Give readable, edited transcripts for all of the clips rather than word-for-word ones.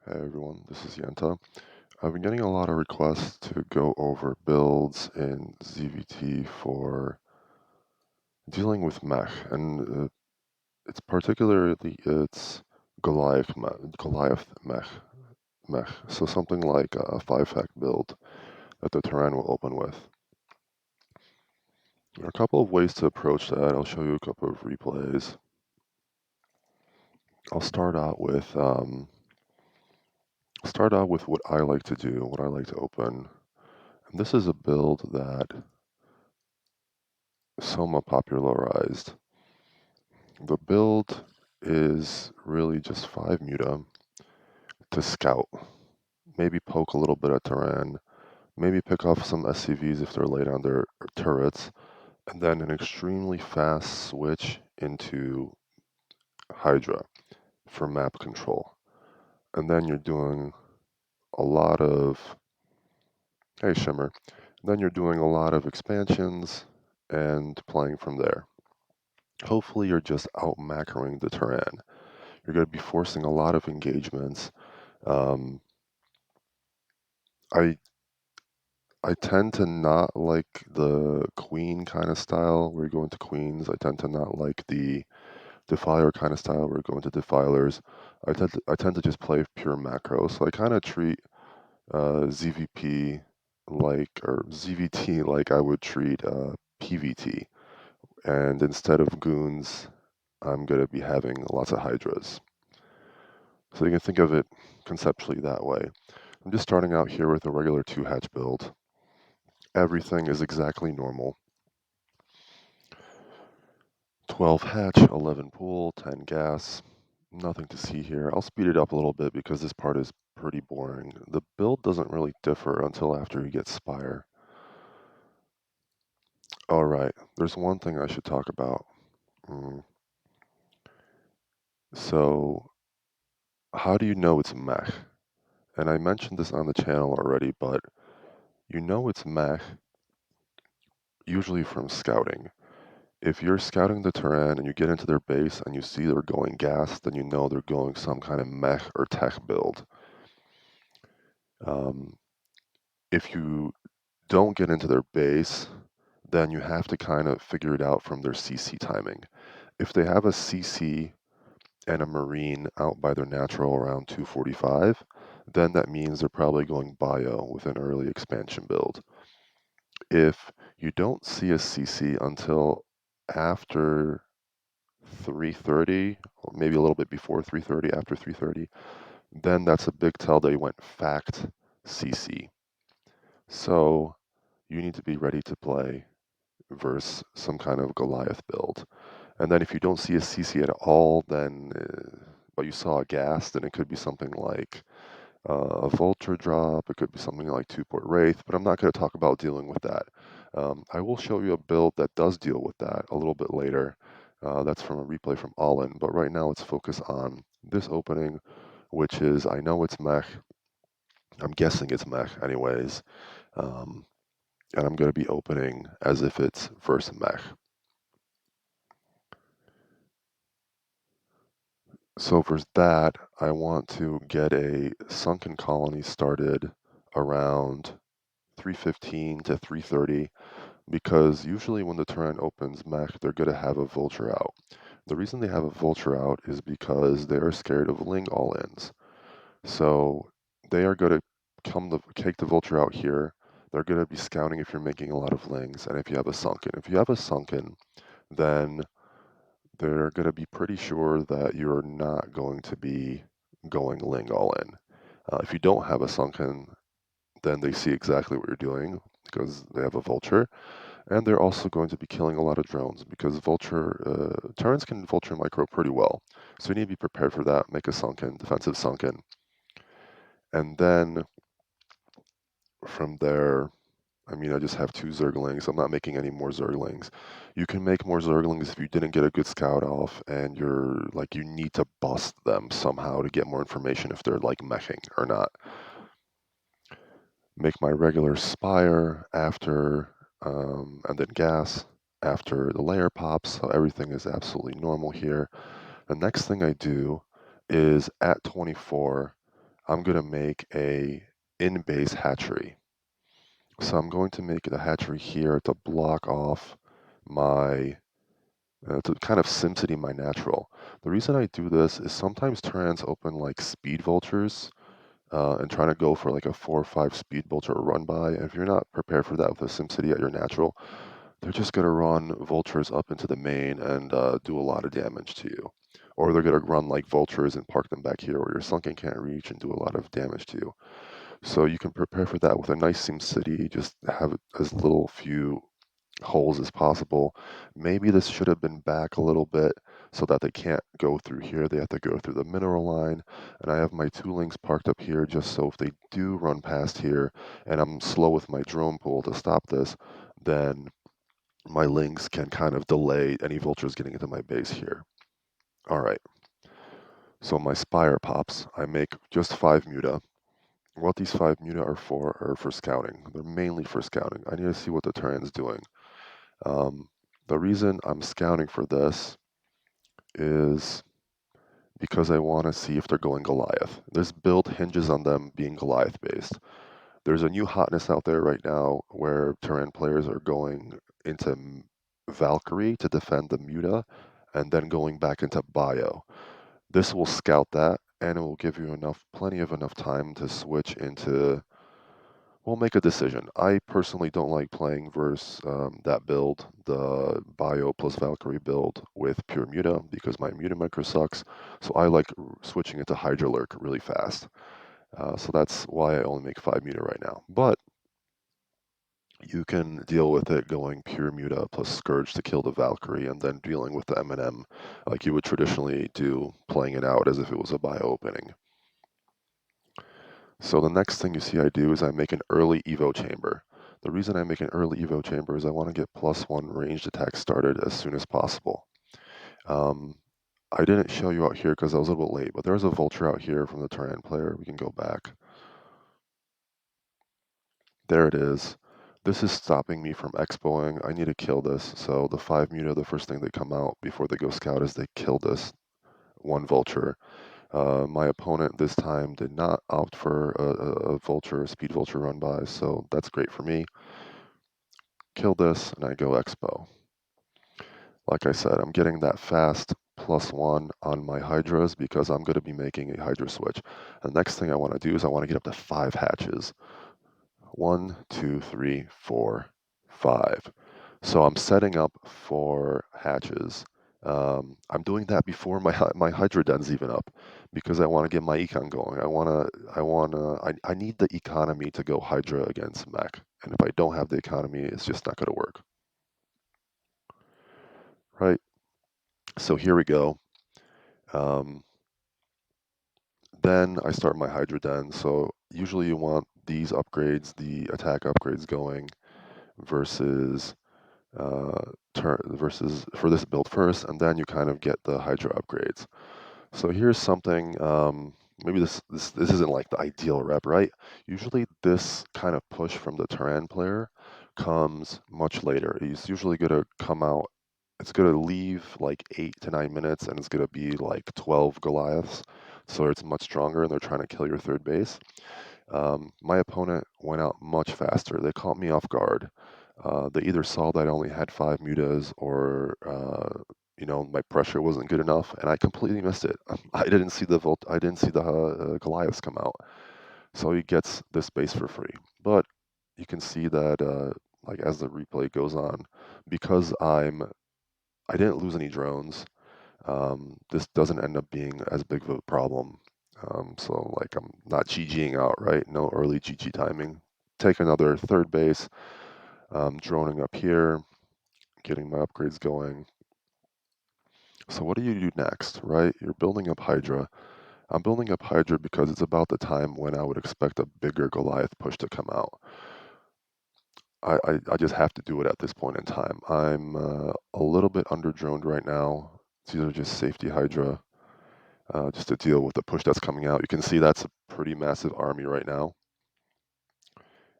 Hey everyone, this is Yenta. I've been getting a lot of requests to go over builds in ZVT for dealing with Mech, and it's particularly it's Goliath Mech. So something like a 5-hack build that the Terran will open with. There are a couple of ways to approach that. I'll show you a couple of replays. I'll start out with what I like to do, what I like to open. And this is a build that Soma popularized. The build is really just 5 muta to scout, maybe poke a little bit at Terran, maybe pick off some SCVs if they're late on their turrets, and then an extremely fast switch into Hydra for map control. And then you're doing a lot of, hey Shimmer, then you're doing a lot of expansions and playing from there. Hopefully you're just out macroing the Terran. You're going to be forcing a lot of engagements. Um, I I tend to not like the queen kind of style where you go into queens. I tend to not like the defiler kind of style where you go into defilers. I tend to just play pure macro. So I kind of treat ZVP or ZVT like I would treat PVT. And instead of goons, I'm going to be having lots of hydras. So you can think of it conceptually that way. I'm just starting out here with a regular 2-hatch build. Everything is exactly normal. 12 hatch, 11 pool, 10 gas. Nothing to see here. I'll speed it up a little bit because this part is pretty boring. The build doesn't really differ until after you get Spire. Alright, there's one thing I should talk about. So, how do you know it's Mech? And I mentioned this on the channel already, but you know it's Mech usually from scouting. If you're scouting the Terran and you get into their base and you see they're going gas, then you know they're going some kind of mech or tech build. Um, if you don't get into their base, then you have to kind of figure it out from their CC timing. If they have a CC and a Marine out by their natural around 245, then that means they're probably going bio with an early expansion build. If you don't see a CC until after 3:30, or maybe a little bit before 3:30, after 3:30, then that's a big tell they went fact CC. So you need to be ready to play versus some kind of Goliath build. And then if you don't see a CC at all, then but you saw a gas, then it could be something like a Vulture drop. It could be something like 2-port Wraith, but I'm not going to talk about dealing with that. I will show you a build that does deal with that a little bit later. That's from a replay from Allin, but right now let's focus on this opening, which is, I know it's Mech. I'm guessing it's Mech anyways. Um, and I'm going to be opening as if it's versus Mech. So for that, I want to get a sunken colony started around 3:15 to 3:30 because usually when the Terran opens Mech, they're going to have a Vulture out. The reason they have a Vulture out is because they are scared of Ling all-ins. So they are going to take the Vulture out here. They're going to be scouting if you're making a lot of Lings and if you have a sunken. If you have a sunken, then they're going to be pretty sure that you're not going to be going Ling all in. If you don't have a sunken, then they see exactly what you're doing because they have a Vulture. And they're also going to be killing a lot of drones because Terrans can Vulture micro pretty well. So you need to be prepared for that, make a sunken, defensive sunken. And then from there, I mean, I just have 2 Zerglings. I'm not making any more Zerglings. You can make more Zerglings if you didn't get a good scout off and you need to bust them somehow to get more information if they're like meching or not. Make my regular Spire after, and then gas after the layer pops. So everything is absolutely normal here. The next thing I do is at 24, I'm going to make a in-base hatchery. So I'm going to make the hatchery here to block off my, to kind of SimCity my natural. The reason I do this is sometimes Terrans open like speed vultures and trying to go for like a 4 or 5 speed vulture run by. And if you're not prepared for that with a SimCity at your natural, they're just going to run vultures up into the main and do a lot of damage to you. Or they're going to run like vultures and park them back here where your sunken can't reach and do a lot of damage to you. So you can prepare for that with a nice SimCity, just have as little few holes as possible. Maybe this should have been back a little bit so that they can't go through here. They have to go through the mineral line. And I have my 2 links parked up here just so if they do run past here and I'm slow with my drone pool to stop this, then my links can kind of delay any vultures getting into my base here. All right. So my spire pops. I make just 5 muta. What these 5 muta are for scouting. They're mainly for scouting. I need to see what the Terran's doing. Um, the reason I'm scouting for this is because I want to see if they're going Goliath. This build hinges on them being Goliath based. There's a new hotness out there right now where Terran players are going into Valkyrie to defend the Muta and then going back into Bio. This will scout that and it will give you plenty of enough time to switch into. We'll make a decision. I personally don't like playing versus that build, the Bio plus Valkyrie build with pure Muta because my Muta micro sucks. So I like switching into Hydra Lurk really fast. So that's why I only make 5 Muta right now. But you can deal with it going pure Muta plus Scourge to kill the Valkyrie and then dealing with the M&M like you would traditionally do, playing it out as if it was a Bio opening. So the next thing you see I do is I make an early Evo chamber. The reason I make an early Evo chamber is I want to get +1 ranged attack started as soon as possible. Um, I didn't show you out here because I was a little bit late, but there's a vulture out here from the Terran player. We can go back. There it is. This is stopping me from expoing. I need to kill this. So the 5 muta, the first thing they come out before they go scout is they kill this one vulture. My opponent this time did not opt for a vulture, a speed vulture run by, so that's great for me. Kill this, and I go expo. Like I said, I'm getting that fast +1 on my hydras because I'm going to be making a hydra switch. The next thing I want to do is I want to get up to 5 hatches. 1, 2, 3, 4, 5. So I'm setting up for hatches. I'm doing that before my Hydra den's even up because I want to get my econ going. I need the economy to go Hydra against Mech. And if I don't have the economy, it's just not going to work. Right? So here we go. Um, then I start my Hydra den. So usually you want these upgrades, the attack upgrades going versus versus for this build first, and then you kind of get the Hydra upgrades. So here's something. Maybe this isn't like the ideal rep, right? Usually this kind of push from the Terran player comes much later. He's usually gonna come out. It's gonna leave like 8 to 9 minutes, and it's gonna be like 12 Goliaths. So it's much stronger, and they're trying to kill your third base. My opponent went out much faster. They caught me off guard. They either saw that I only had 5 mutas or my pressure wasn't good enough, and I completely missed it. I didn't see the Goliaths come out, so he gets this base for free. But you can see that like as the replay goes on, because I didn't lose any drones. This doesn't end up being as big of a problem. So like I'm not GGing out, right? No early GG timing. Take another third base, droning up here, getting my upgrades going. So what do you do next, right? You're building up Hydra. I'm building up Hydra because it's about the time when I would expect a bigger Goliath push to come out. I just have to do it at this point in time. I'm a little bit under droned right now. These are just safety Hydra. Just to deal with the push that's coming out. You can see that's a pretty massive army right now.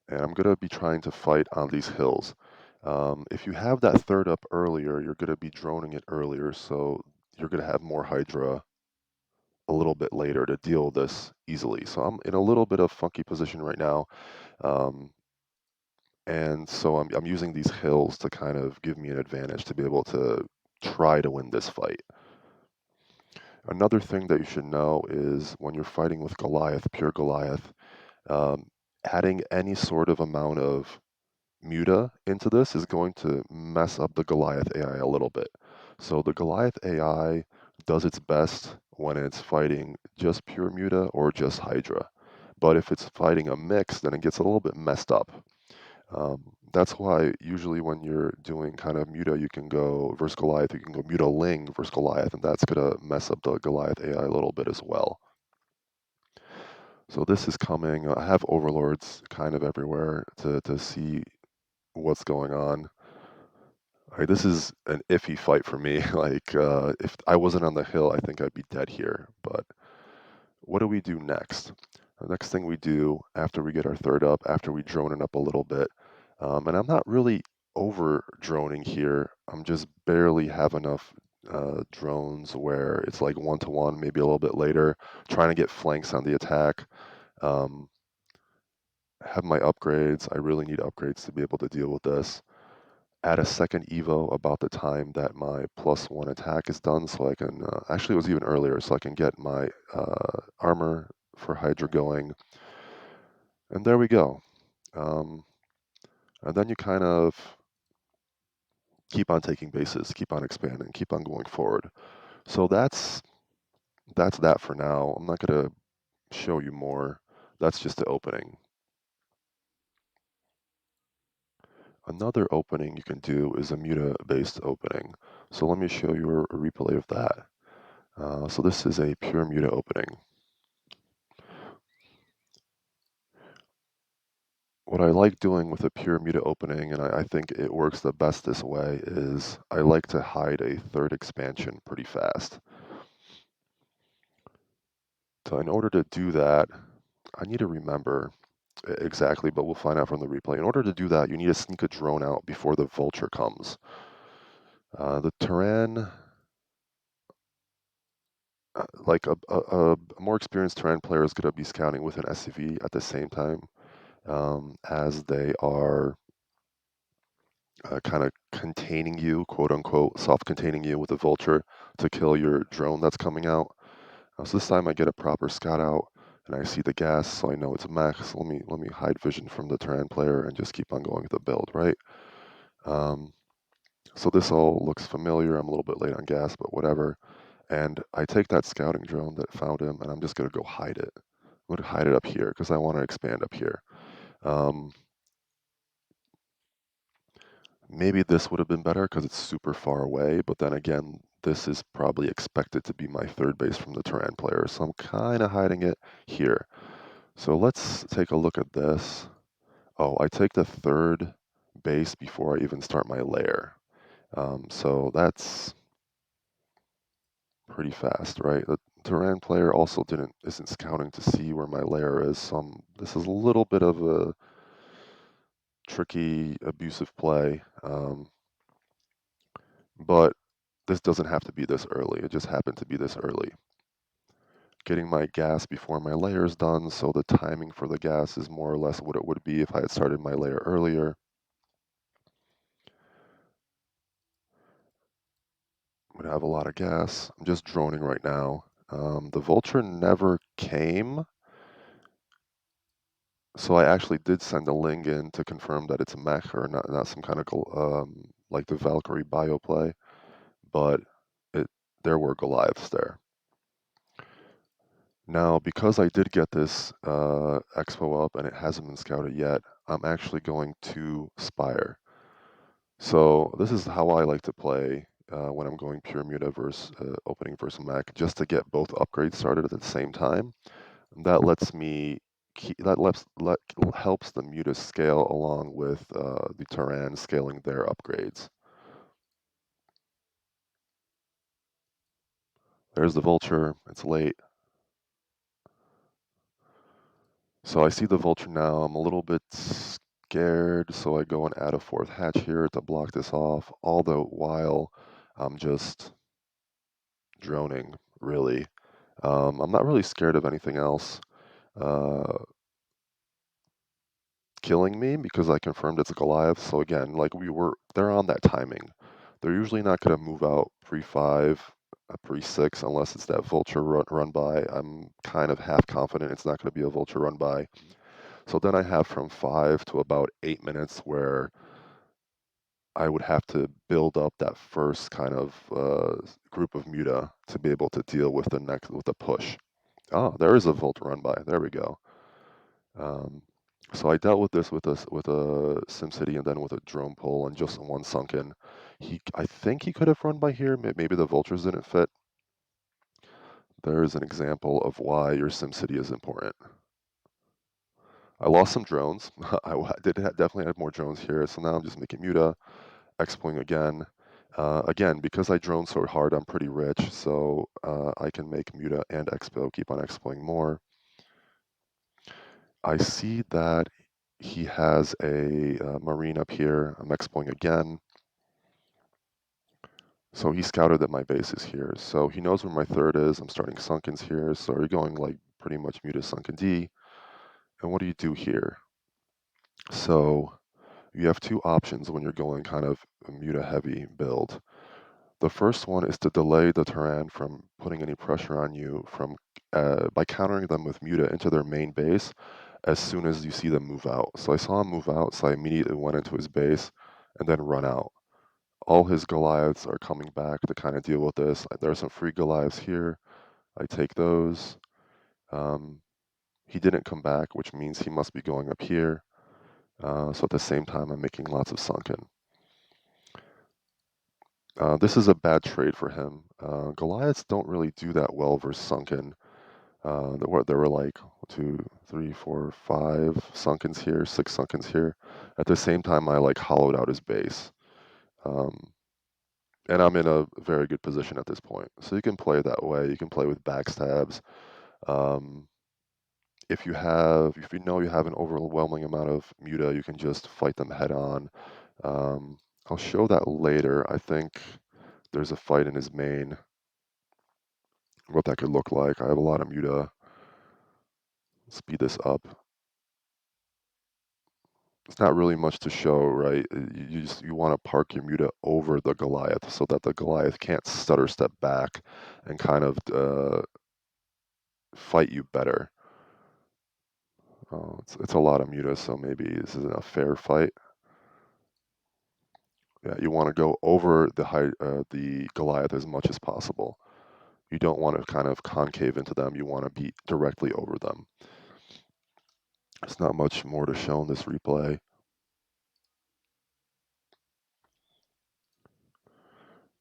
And I'm going to be trying to fight on these hills. If you have that third up earlier, you're going to be droning it earlier, so you're going to have more Hydra a little bit later to deal with this easily. So I'm in a little bit of funky position right now. Um, and so I'm using these hills to kind of give me an advantage to be able to try to win this fight. Another thing that you should know is when you're fighting with Goliath, pure Goliath, um, adding any sort of amount of muta into this is going to mess up the Goliath AI a little bit. So the Goliath AI does its best when it's fighting just pure muta or just Hydra. But if it's fighting a mix, then it gets a little bit messed up. That's why usually when you're doing kind of muta, you can go versus Goliath, you can go muta Ling versus Goliath, and that's gonna mess up the Goliath AI a little bit as well. So this is coming. I have overlords kind of everywhere to see what's going on. This is an iffy fight for me. If I wasn't on the hill, I think I'd be dead here. But what do we do next? The next thing we do after we get our third up, after we drone it up a little bit, and I'm not really over droning here. I'm just barely have enough drones where it's like 1-to-1, maybe a little bit later, trying to get flanks on the attack. Um, have my upgrades. I really need upgrades to be able to deal with this. Add a second Evo about the time that my +1 attack is done, so I can, actually it was even earlier, so I can get my armor for Hydra going. And there we go. Um, and then you kind of keep on taking bases, keep on expanding, keep on going forward. So that's that for now. I'm not gonna show you more. That's just the opening. Another opening you can do is a muta-based opening. So let me show you a replay of that. So this is a pure muta opening. What I like doing with a pure muta opening, and I think it works the best this way, is I like to hide a third expansion pretty fast. So in order to do that, I need to remember exactly, but we'll find out from the replay. In order to do that, you need to sneak a drone out before the vulture comes. The Terran, like a more experienced Terran player is going to be scouting with an SCV at the same time as they are kind of containing you, quote unquote, soft containing you with a vulture to kill your drone that's coming out. So this time I get a proper scout out and I see the gas, so I know it's a mech. So let me hide vision from the Terran player and just keep on going with the build, right? Um, so this all looks familiar. I'm a little bit late on gas, but whatever. And I take that scouting drone that found him, and I'm just gonna go hide it. I'm gonna hide it up here because I want to expand up here. Um, Maybe this would have been better because it's super far away, but then again, this is probably expected to be my third base from the Terran player, so I'm kind of hiding it here. So let's take a look at this. Oh, I take the third base before I even start my lair. So that's pretty fast, right? The Terran player also isn't scouting to see where my lair is, so this is a little bit of a tricky, abusive play. But this doesn't have to be this early. It just happened to be this early. Getting my gas before my layer is done, so the timing for the gas is more or less what it would be if I had started my layer earlier. I'm gonna have a lot of gas. I'm just droning right now. The vulture never came, so I actually did send a link in to confirm that it's a mech or not some kind of like the Valkyrie bio play, but it there were Goliaths there. Now, because I did get this expo up and it hasn't been scouted yet, I'm actually going to Spire. So this is how I like to play when I'm going pure muta versus opening versus mech, just to get both upgrades started at the same time. That lets me helps the muta scale along with the Terran scaling their upgrades. There's the vulture. It's late. So I see the vulture now. I'm a little bit scared, so I go and add a fourth hatch here to block this off. All the while, I'm just droning, really. I'm not really scared of anything else killing me because I confirmed it's a Goliath. So again, like they're on that timing. They're usually not going to move out pre-5, pre-6 unless it's that vulture run by. I'm kind of half confident it's not going to be a vulture run by. So then I have from 5 to about 8 minutes where I would have to build up that first kind of group of muta to be able to deal with the push. Ah, there is a Volt run by. There we go. Um, so I dealt with this with a SimCity and then with a drone pull and just one sunken. I think he could have run by here. Maybe the vultures didn't fit. There is an example of why your SimCity is important. I lost some drones. Definitely had more drones here, so now I'm just making muta, expoing again. Again, because I drone so hard, I'm pretty rich, so I can make muta and expo, keep on expoing more. I see that he has a marine up here. I'm expoing again. So he scouted that my base is here. So he knows where my third is. I'm starting sunkens here. So you're going like pretty much muta sunken D. And what do you do here? So you have two options when you're going kind of a muta heavy build. The first one is to delay the Terran from putting any pressure on you by countering them with muta into their main base as soon as you see them move out. So I saw him move out, so I immediately went into his base and then run out. All his Goliaths are coming back to kind of deal with this. There are some free Goliaths here. I take those. Um, he didn't come back, which means he must be going up here. So at the same time, I'm making lots of sunken. This is a bad trade for him. Goliaths don't really do that well versus sunken. There were like 2, 3, 4, 5 sunkens here, 6 sunkens here. At the same time, I like hollowed out his base. Um, and I'm in a very good position at this point. So you can play that way. You can play with backstabs. Um, if you know you have an overwhelming amount of muta, you can just fight them head on. Um, I'll show that later. I think there's a fight in his main, what that could look like. I have a lot of muta. Speed this up. It's not really much to show, right? You want to park your muta over the Goliath so that the Goliath can't stutter step back and kind of fight you better. Oh, it's a lot of muta, so maybe this isn't a fair fight. Yeah, you want to go over the Goliath as much as possible. You don't want to kind of concave into them. You want to be directly over them. There's not much more to show in this replay.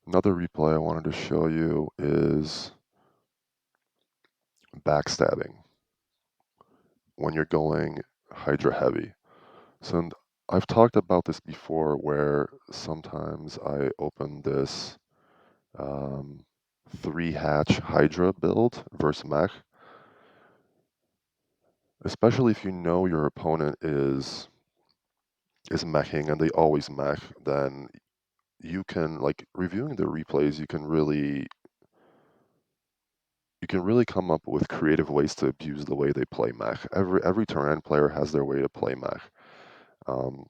Another replay I wanted to show you is backstabbing when you're going Hydra heavy. So I've talked about this before where sometimes I open this um, 3-hatch Hydra build versus Mech, especially if you know your opponent is meching and they always mech, then you can like reviewing the replays, you can really come up with creative ways to abuse the way they play mech. Every Terran player has their way to play mech. Um,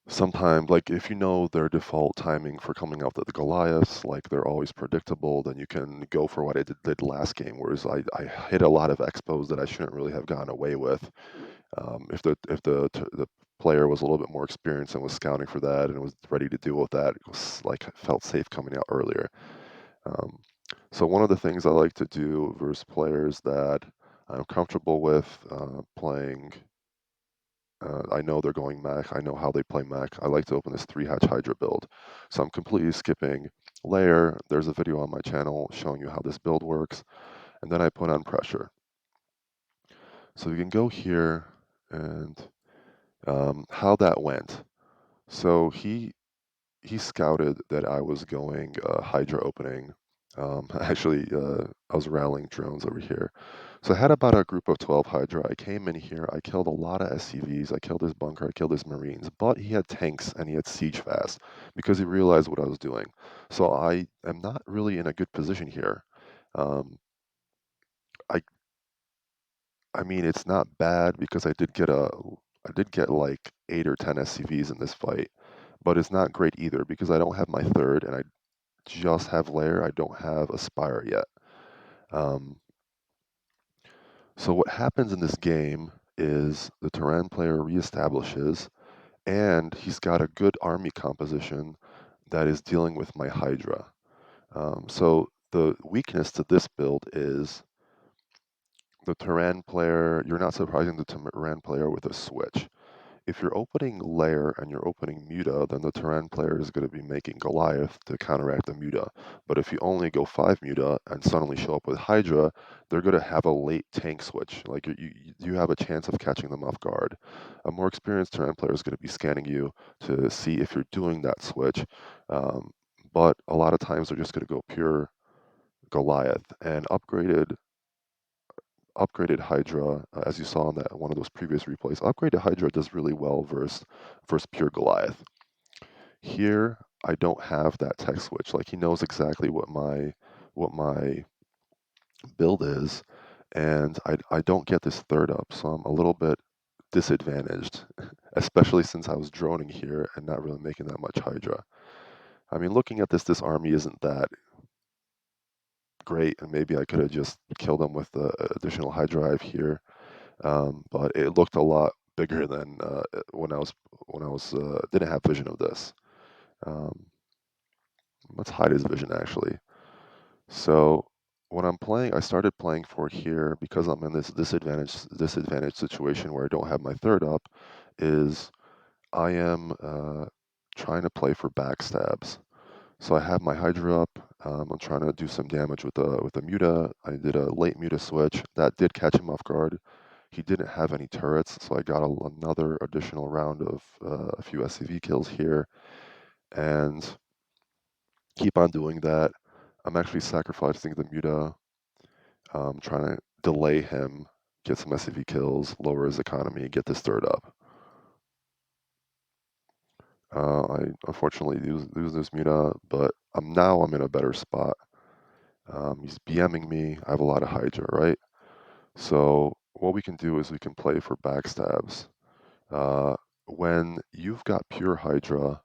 Sometimes, like if you know their default timing for coming out the Goliaths, like they're always predictable, then you can go for what I did last game. Whereas I hit a lot of expos that I shouldn't really have gotten away with. If the player was a little bit more experienced and was scouting for that and was ready to deal with that, it was like felt safe coming out earlier. Um, so one of the things I like to do versus players that I'm comfortable with playing. I know they're going Mech. I know how they play Mech. I like to open this 3-hatch Hydra build. So I'm completely skipping layer. There's a video on my channel showing you how this build works. And then I put on pressure. So you can go here and how that went. So he scouted that I was going Hydra opening Actually, I was rallying drones over here. So I had about a group of 12 Hydra. I came in here, I killed a lot of SCVs, I killed his bunker, I killed his Marines, but he had tanks and he had siege fast because he realized what I was doing. So I am not really in a good position here. Um, I I mean it's not bad because I did get like 8 or 10 SCVs in this fight, but it's not great either because I don't have my third and I just have lair. I don't have aspire yet. Um, So what happens in this game is the Terran player reestablishes, and he's got a good army composition that is dealing with my Hydra. So the weakness to this build is the Terran player. You're not surprising the Terran player with a switch. If you're opening Lair and you're opening Muta, then the Terran player is going to be making Goliath to counteract the Muta. But if you only go 5 Muta and suddenly show up with Hydra, they're going to have a late tank switch. Like you have a chance of catching them off guard. A more experienced Terran player is going to be scanning you to see if you're doing that switch. Um, but a lot of times they're just going to go pure Goliath and upgraded Hydra, as you saw in that one of those previous replays, upgraded Hydra does really well versus pure Goliath. Here, I don't have that tech switch. Like he knows exactly what my build is, and I don't get this third up, so I'm a little bit disadvantaged, especially since I was droning here and not really making that much Hydra. I mean, looking at this army isn't that great, and maybe I could have just killed them with the additional Hydra I have here. But it looked a lot bigger than when I was didn't have vision of this. Um, let's hide his vision actually. So when I'm playing, I started playing for here because I'm in this disadvantage situation where I don't have my third up. Is I am trying to play for backstabs. So I have my Hydra up. I'm trying to do some damage with the Muta. I did a late Muta switch that did catch him off guard. He didn't have any turrets, so I got another additional round of a few SCV kills here, and keep on doing that. I'm actually sacrificing the Muta, trying to delay him, get some SCV kills, lower his economy, get this third up. I unfortunately lose this Muta, but I'm in a better spot. He's BMing me. I have a lot of Hydra, right? So what we can do is we can play for backstabs. Uh, when you've got pure Hydra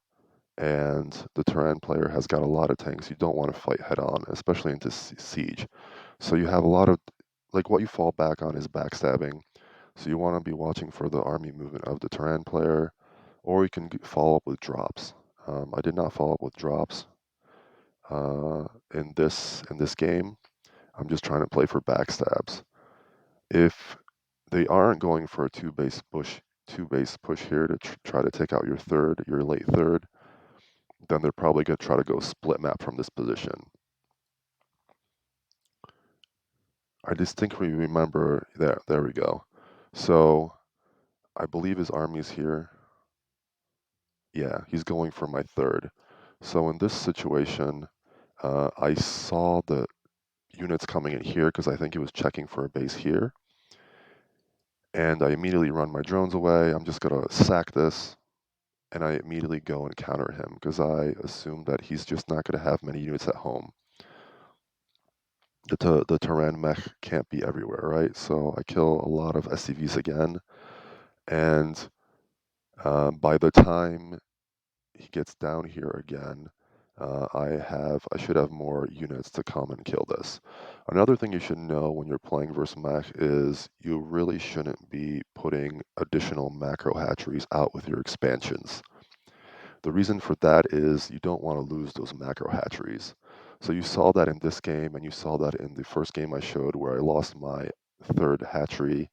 and the Terran player has got a lot of tanks, you don't want to fight head on, especially into siege. So you have a lot of, like, what you fall back on is backstabbing. So you want to be watching for the army movement of the Terran player, or you can follow up with drops. I did not follow up with drops uh, in this game. I'm just trying to play for backstabs. If they aren't going for a two base push here to try to take out your late third, then they're probably going to try to go split map from this position. I distinctly remember that. There we go. So I believe his army's here. Yeah, he's going for my third. So in this situation, I saw the units coming in here because I think he was checking for a base here. And I immediately run my drones away. I'm just going to sack this. And I immediately go and counter him because I assume that he's just not going to have many units at home. The Terran Mech can't be everywhere, right? So I kill a lot of SCVs again, and by the time he gets down here again, I should have more units to come and kill this. Another thing you should know when you're playing versus Mech is you really shouldn't be putting additional macro hatcheries out with your expansions. The reason for that is you don't want to lose those macro hatcheries. So you saw that in this game, and you saw that in the first game I showed where I lost my third hatchery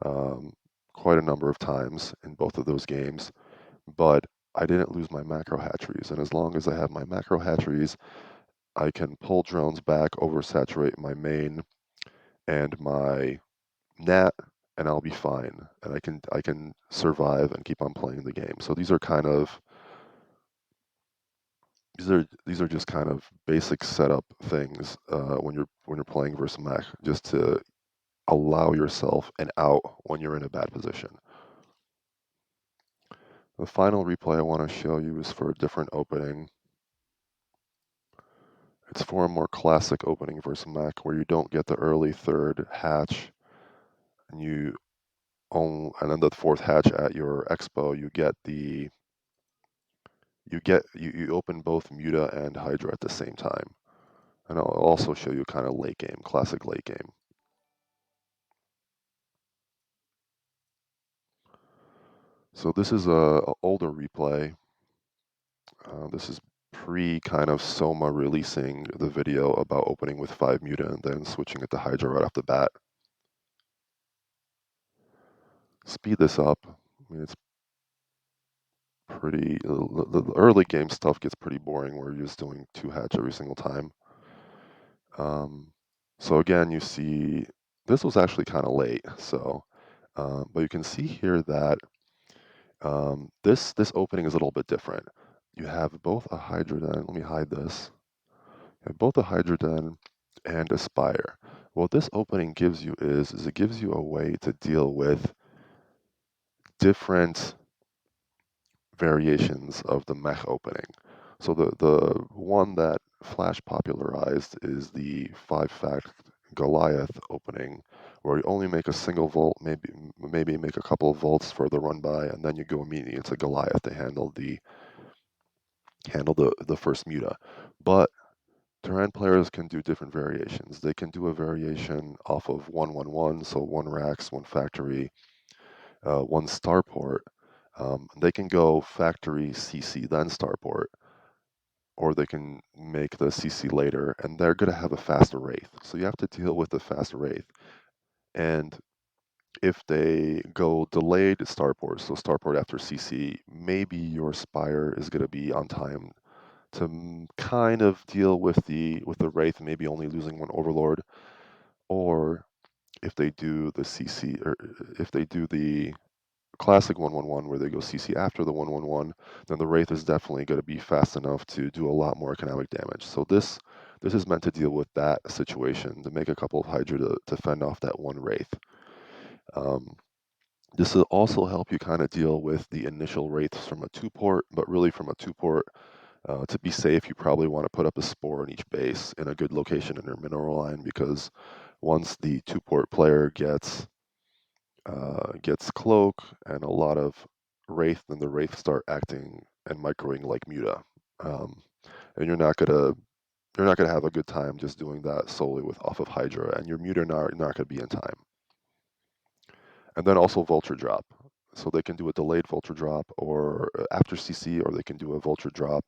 um, quite a number of times in both of those games. But I didn't lose my macro hatcheries, and as long as I have my macro hatcheries, I can pull drones back, oversaturate my main and my nat, and I'll be fine. And I can survive and keep on playing the game. So these are kind of these are just kind of basic setup things when you're playing versus mech, just to allow yourself an out when you're in a bad position. The final replay I want to show you is for a different opening. It's for a more classic opening versus mech where you don't get the early third hatch and and then the fourth hatch at your expo you open both Muta and Hydra at the same time. And I'll also show you kind of late game, classic late game. So this is a older replay. This is pre kind of Soma releasing the video about opening with 5 Muta and then switching it to Hydra right off the bat. Speed this up. I mean, it's pretty, the early game stuff gets pretty boring where you're just doing 2 hatch every single time. So again, you see, this was actually kind of late. So, but you can see here that this opening is a little bit different. You have both a Hydra Den. Let me hide this. You have both a Hydra Den and a Spire. What this opening gives you is it gives you a way to deal with different variations of the mech opening. So the one that Flash popularized is the 5-fact Goliath opening, where you only make a single volt, maybe make a couple of volts for the run by, and then you go immediately into Goliath to handle the first muta. But Terran players can do different variations. They can do a variation off of 111, so one racks, one factory, one starport. They can go factory CC then starport, or they can make the CC later, and they're going to have a faster wraith. So you have to deal with the fast wraith. And if they go delayed starport, so starport after CC, maybe your Spire is going to be on time to kind of deal with the wraith, maybe only losing one overlord, or if they do the CC, or if they do the classic 111 where they go CC after the 111, then the wraith is definitely going to be fast enough to do a lot more economic damage. So this is meant to deal with that situation, to make a couple of Hydra to fend off that one wraith. This will also help you kind of deal with the initial wraiths from a 2-port, but really from a 2-port, to be safe, you probably want to put up a spore in each base in a good location in your mineral line, because once the 2-port player gets cloak and a lot of wraith, then the wraith start acting and microing like muta, and you're not gonna have a good time just doing that solely with off of Hydra, and your muta not gonna be in time. And then also vulture drop, so they can do a delayed vulture drop or after CC, or they can do a vulture drop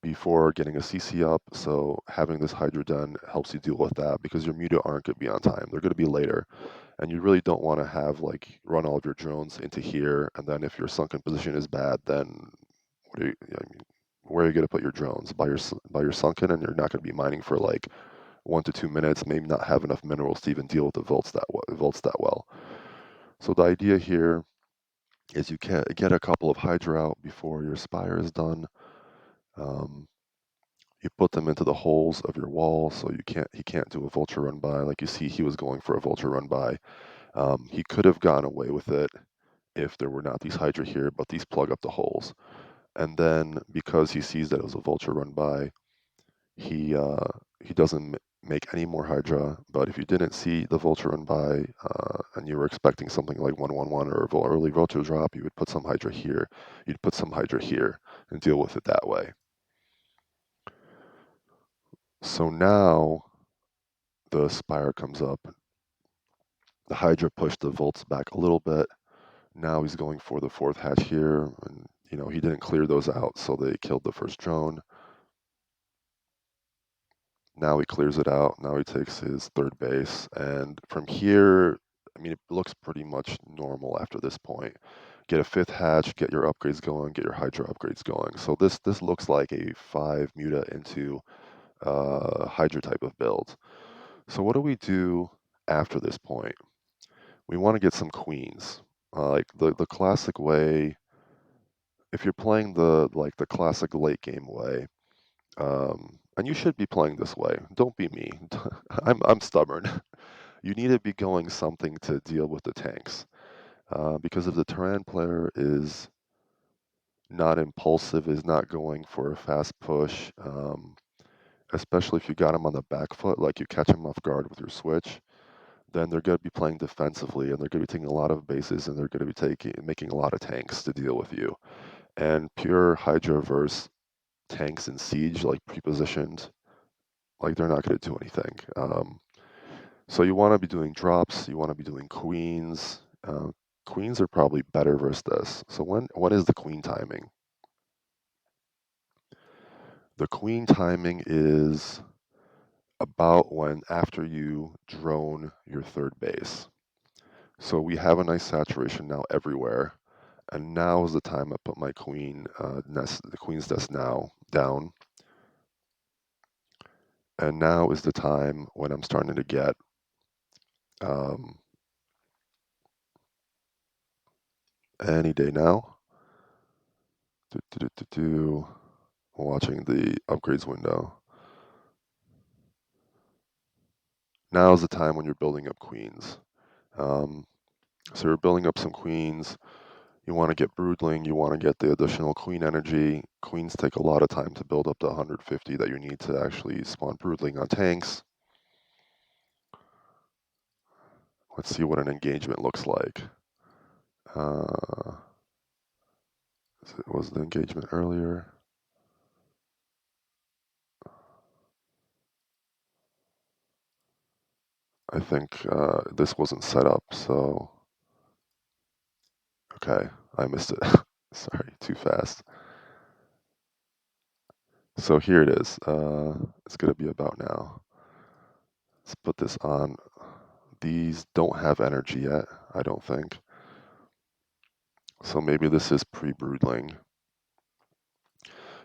before getting a CC up. So having this Hydra done helps you deal with that, because your muta aren't going to be on time. They're going to be later. And you really don't want to have like run all of your drones into here, and then if your sunken position is bad, then where are you going to put your drones? By your sunken, and you're not going to be mining for like 1 to 2 minutes, maybe not have enough minerals to even deal with the volts that well. So the idea here is you can get a couple of Hydra out before your Spire is done. Um, you put them into the holes of your wall, so he can't do a vulture run by. Like you see, he was going for a vulture run by. He could have gone away with it if there were not these Hydra here, but these plug up the holes. And then because he sees that it was a vulture run by, he doesn't make any more Hydra. But if you didn't see the vulture run by, and you were expecting something like 111 or early vulture drop, you would put some Hydra here. You'd put some Hydra here and deal with it that way. So now the Spire comes up. The Hydra pushed the volts back a little bit. Now he's going for the fourth hatch here, and he didn't clear those out, so they killed the first drone. Now he clears it out. Now he takes his third base, and from here, I mean, it looks pretty much normal after this point. Get a fifth hatch, get your upgrades going, get your Hydra upgrades going. So this looks like a 5 muta into Hydra type of build. So what do we do after this point? We want to get some queens. Like the classic way, if you're playing the classic late game way, And you should be playing this way. Don't be me. I'm stubborn. You need to be going something to deal with the tanks. Because if the Terran player is not impulsive, is not going for a fast push, especially if you got him on the back foot, like you catch him off guard with your switch, then they're going to be playing defensively and they're going to be taking a lot of bases and they're going to be making a lot of tanks to deal with you. And pure Hydra versus tanks in siege, like pre-positioned, like they're not going to do anything. So you want to be doing drops. You want to be doing queens. Queens are probably better versus this. So what is the queen timing? The queen timing is about when after you drone your third base. So we have a nice saturation now everywhere, and now is the time I put my the queen's nest now down, and now is the time when I'm starting to get um, any day now. Watching the upgrades window. Now is the time when you're building up queens. Um, so you're building up some queens. You want to get broodling. You want to get the additional queen energy. Queens take a lot of time to build up to 150 that you need to actually spawn broodling on tanks. Let's see what an engagement looks like. Was the engagement earlier? I think this wasn't set up, so okay, I missed it. Sorry, too fast. So here it is. It's going to be about now. Let's put this on. These don't have energy yet, I don't think. So maybe this is pre-broodling.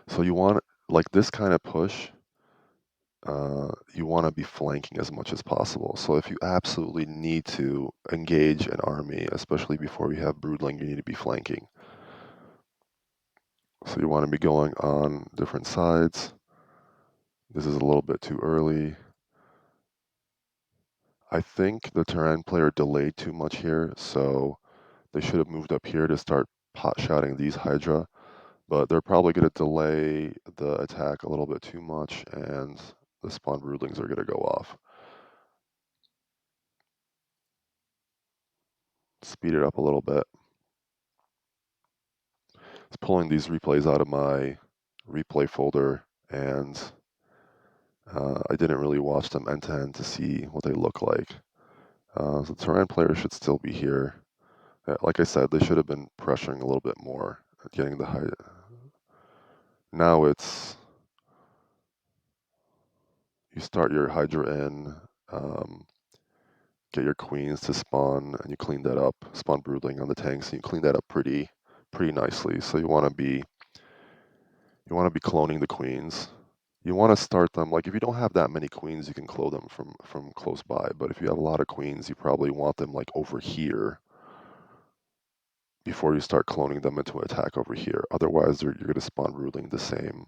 So you want, like this kind of push, you want to be flanking as much as possible. So if you absolutely need to engage an army, especially before we have broodling, you need to be flanking. So you want to be going on different sides. This is a little bit too early. I think the Terran player delayed too much here, so they should have moved up here to start pot shotting these Hydra, but they're probably going to delay the attack a little bit too much, and the spawn broodlings are going to go off. Speed it up a little bit. It's pulling these replays out of my replay folder, and I didn't really watch them end to end to see what they look like. So the Terran player should still be here. Like I said, they should have been pressuring a little bit more, getting the high. Now it's you start your Hydra in, um, get your queens to spawn, and you clean that up. Spawn broodling on the tanks, and you clean that up pretty nicely. So you want to be cloning the queens. You want to start them like if you don't have that many queens, you can clone them from close by. But if you have a lot of queens, you probably want them like over here before you start cloning them into an attack over here. Otherwise, you're going to spawn broodling the same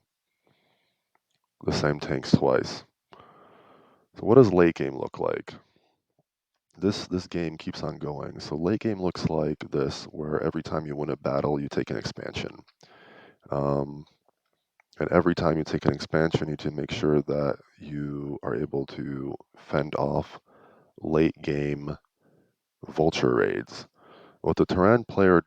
tanks twice. So what does late game look like? This game keeps on going. So late game looks like this, where every time you win a battle, you take an expansion. Um, and every time you take an expansion, you need to make sure that you are able to fend off late game vulture raids. What the Terran player,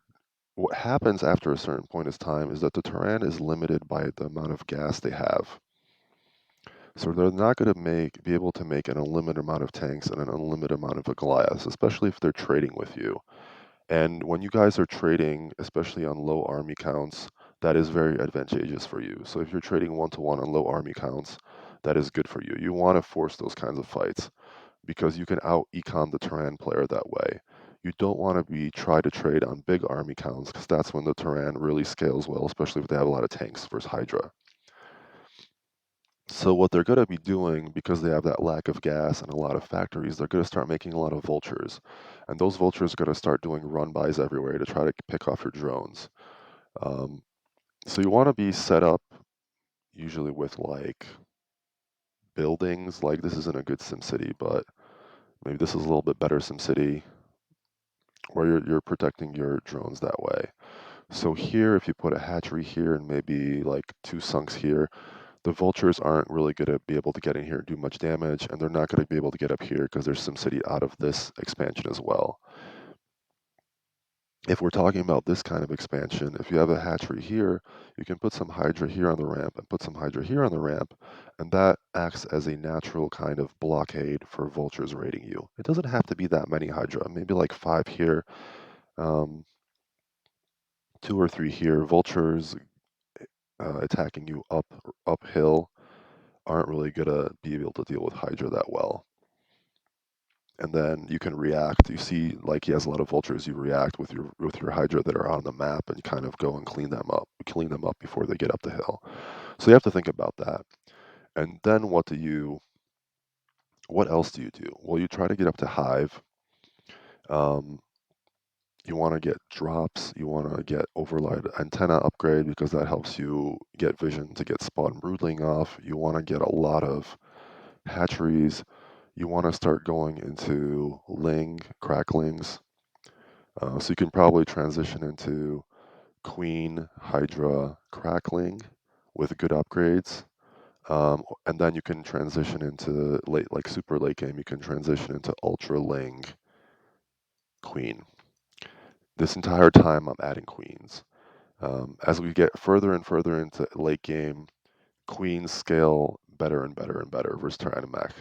what happens after a certain point of time is that the Terran is limited by the amount of gas they have. So they're not going to be able to make an unlimited amount of tanks and an unlimited amount of Goliaths, especially if they're trading with you. And when you guys are trading, especially on low army counts, that is very advantageous for you. So if you're trading one-to-one on low army counts, that is good for you. You want to force those kinds of fights because you can out-econ the Terran player that way. You don't want to try to trade on big army counts because that's when the Terran really scales well, especially if they have a lot of tanks versus Hydra. So what they're going to be doing, because they have that lack of gas and a lot of factories, they're going to start making a lot of vultures. And those vultures are going to start doing run-bys everywhere to try to pick off your drones. Um, so you want to be set up usually with like buildings. Like this isn't a good SimCity, but maybe this is a little bit better SimCity where you're protecting your drones that way. So here, if you put a hatchery here and maybe like two sunks here, the vultures aren't really going to be able to get in here and do much damage, and they're not going to be able to get up here because there's SimCity out of this expansion as well. If we're talking about this kind of expansion, if you have a hatchery here, you can put some Hydra here on the ramp and put some Hydra here on the ramp, and that acts as a natural kind of blockade for vultures raiding you. It doesn't have to be that many Hydra, maybe like 5 here, um, 2 or 3 here. Vultures attacking you uphill aren't really gonna be able to deal with Hydra that well. And then you can react. You see, like he has a lot of vultures. You react with your Hydra that are on the map and kind of go and clean them up before they get up the hill. So you have to think about that. And then what else do you do? Well, you try to get up to Hive. Um, you want to get drops. You want to get override antenna upgrade because that helps you get vision to get spawn broodling off. You want to get a lot of hatcheries. You want to start going into Ling, cracklings. So you can probably transition into Queen, Hydra, Crackling with good upgrades. And then you can transition into like super late game, you can transition into Ultra Ling, Queen. This entire time I'm adding queens. As we get further and further into late game, queens scale better and better and better versus Terran and Mech,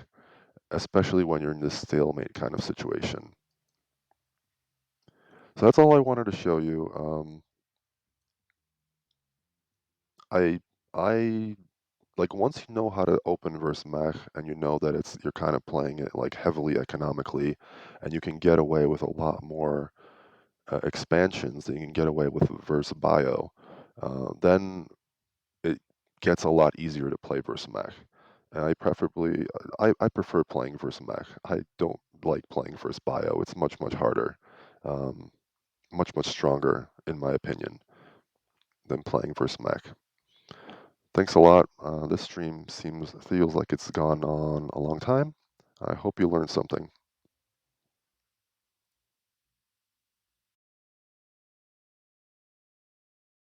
especially when you're in this stalemate kind of situation. So that's all I wanted to show you. I I like once you know how to open versus mech and you know that it's you're kind of playing it like heavily economically, and you can get away with a lot more expansions than you can get away with versus bio, then it gets a lot easier to play versus mech. And I prefer playing versus mech. I don't like playing versus bio. It's much harder, um, much stronger in my opinion than playing versus mech. Thanks a lot. This stream feels like it's gone on a long time. I hope you learned something.